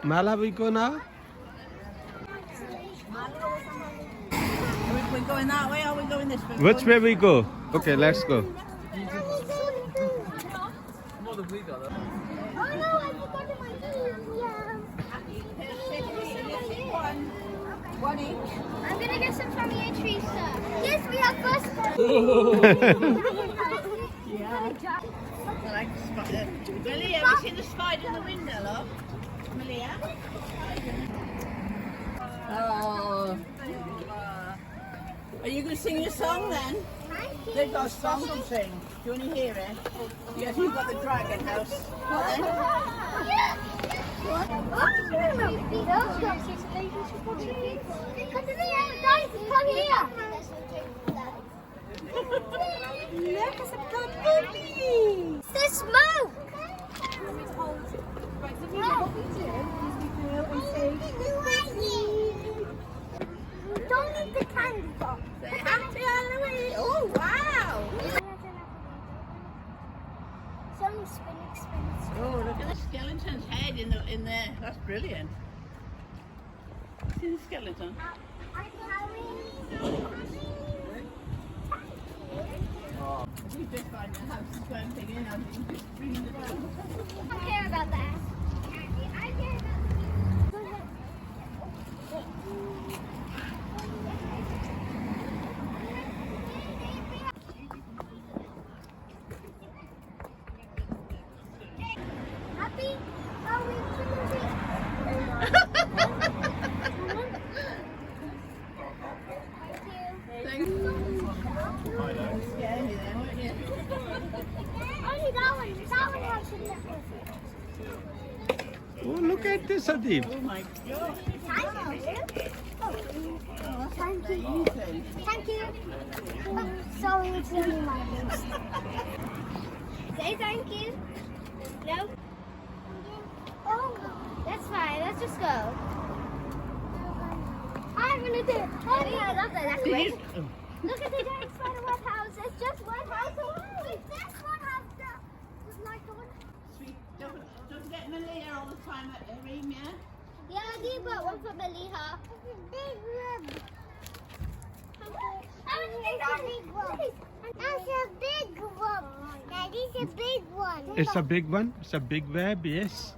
Mala, we go now? Are we going that way or are we going this way? Which way we go? Okay, let's go. Oh no, I forgot my keys. Yeah. One each. I'm gonna get some from you, Teresa. Yes, we have first. Yeah. I like the spider. Malia, have you seen the spider in the window, love? Malia? Oh. Are you going to sing your song then? They've got a song to sing. Do you want to hear it? Yes, you've got the dragon house. What then? What? Come here. Look, it's a bumblebee. The smoke. Don't eat the candy bar. Happy Halloween. Oh, wow. It's only spinning. Oh, look at the skeleton's head in there. That's brilliant. See the skeleton? You just find the house is going thing in, and you just bring it down. I care about that. I care about Happy Halloween. Thank you. Yeah, you there, weren't you? Only that one. That one has some nipples. Oh, look at this, Adib. Oh my God. Thank you. Thank you. Sorry, it's really my nose. Say thank you. No? Oh, that's fine. Let's just go. I'm gonna do it. Oh yeah, I love that. That's great. Look at the giant spider web house. It's just one house away. This one has the light on. Sweet. Don't forget Malia all the time at Reem, yeah? Yeah, I do, but one for Maliha. Big room. That's a big one. Daddy's a big one. It's a big one. It's a big web, yes.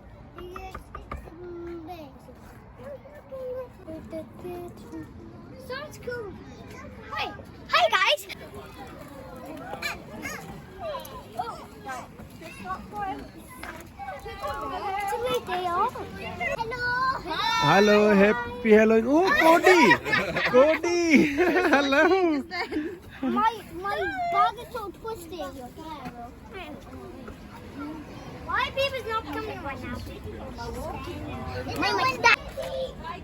Sounds cool. Hi. Hi, guys. It's a great day off. Hello. Hello, happy Halloween. Oh, Cody. Cody. Hello. My bag is so twisted. Why Beaver's not coming right now? My that.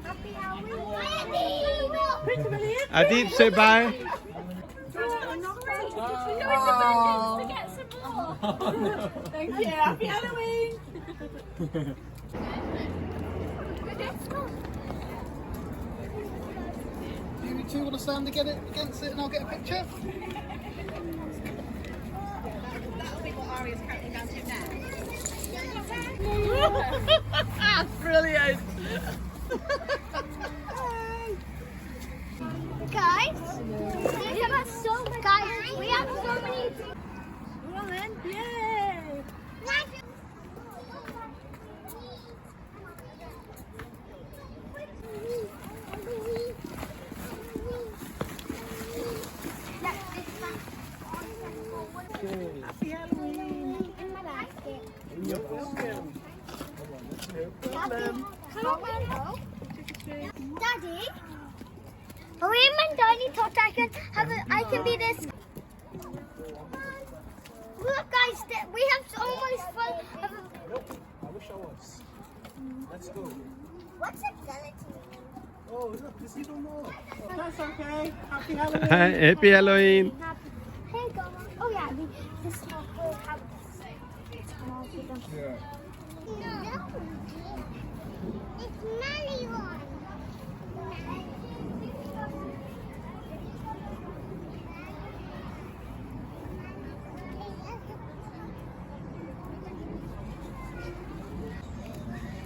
Happy Halloween. Adib, say bye. Thank you. Happy Halloween. Do you two want to stand together against it and I'll get a picture? That'll be what Aria's counting down to now. Brilliant. Guys, we have so many. Well then, yay. Happy Halloween. In my basket. You're welcome. Daddy, Raymond Daddy thought I can be this. Look, guys, we have almost fun. Nope, I wish I was. Let's go. What's a skeleton? Oh, look, you don't know. That's okay. Happy Halloween. Happy Halloween. Hey, go on. Oh yeah, this small house. Yeah. No, it's Melly one.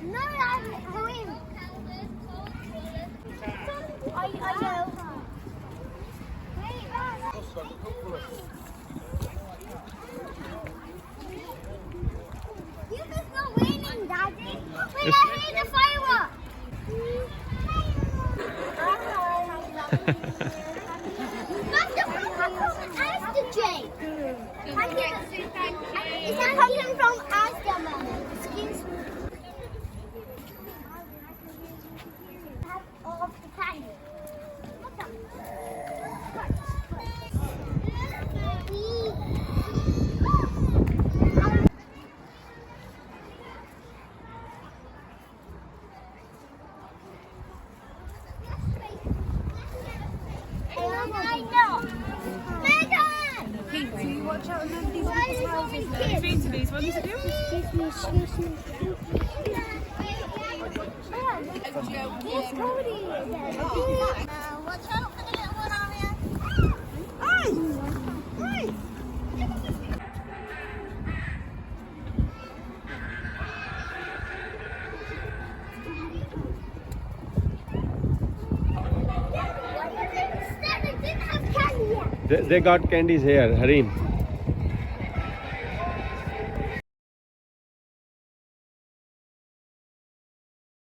No, Asda Jake. Is that coming from Asda, Mum? Excuse me. Have all of the candy. Watch out, nobody's been to these ones, have you? Excuse me. Yes, Cody. Watch out for the little one out here. Hi. They didn't have candy yet. They got candies here, Harim.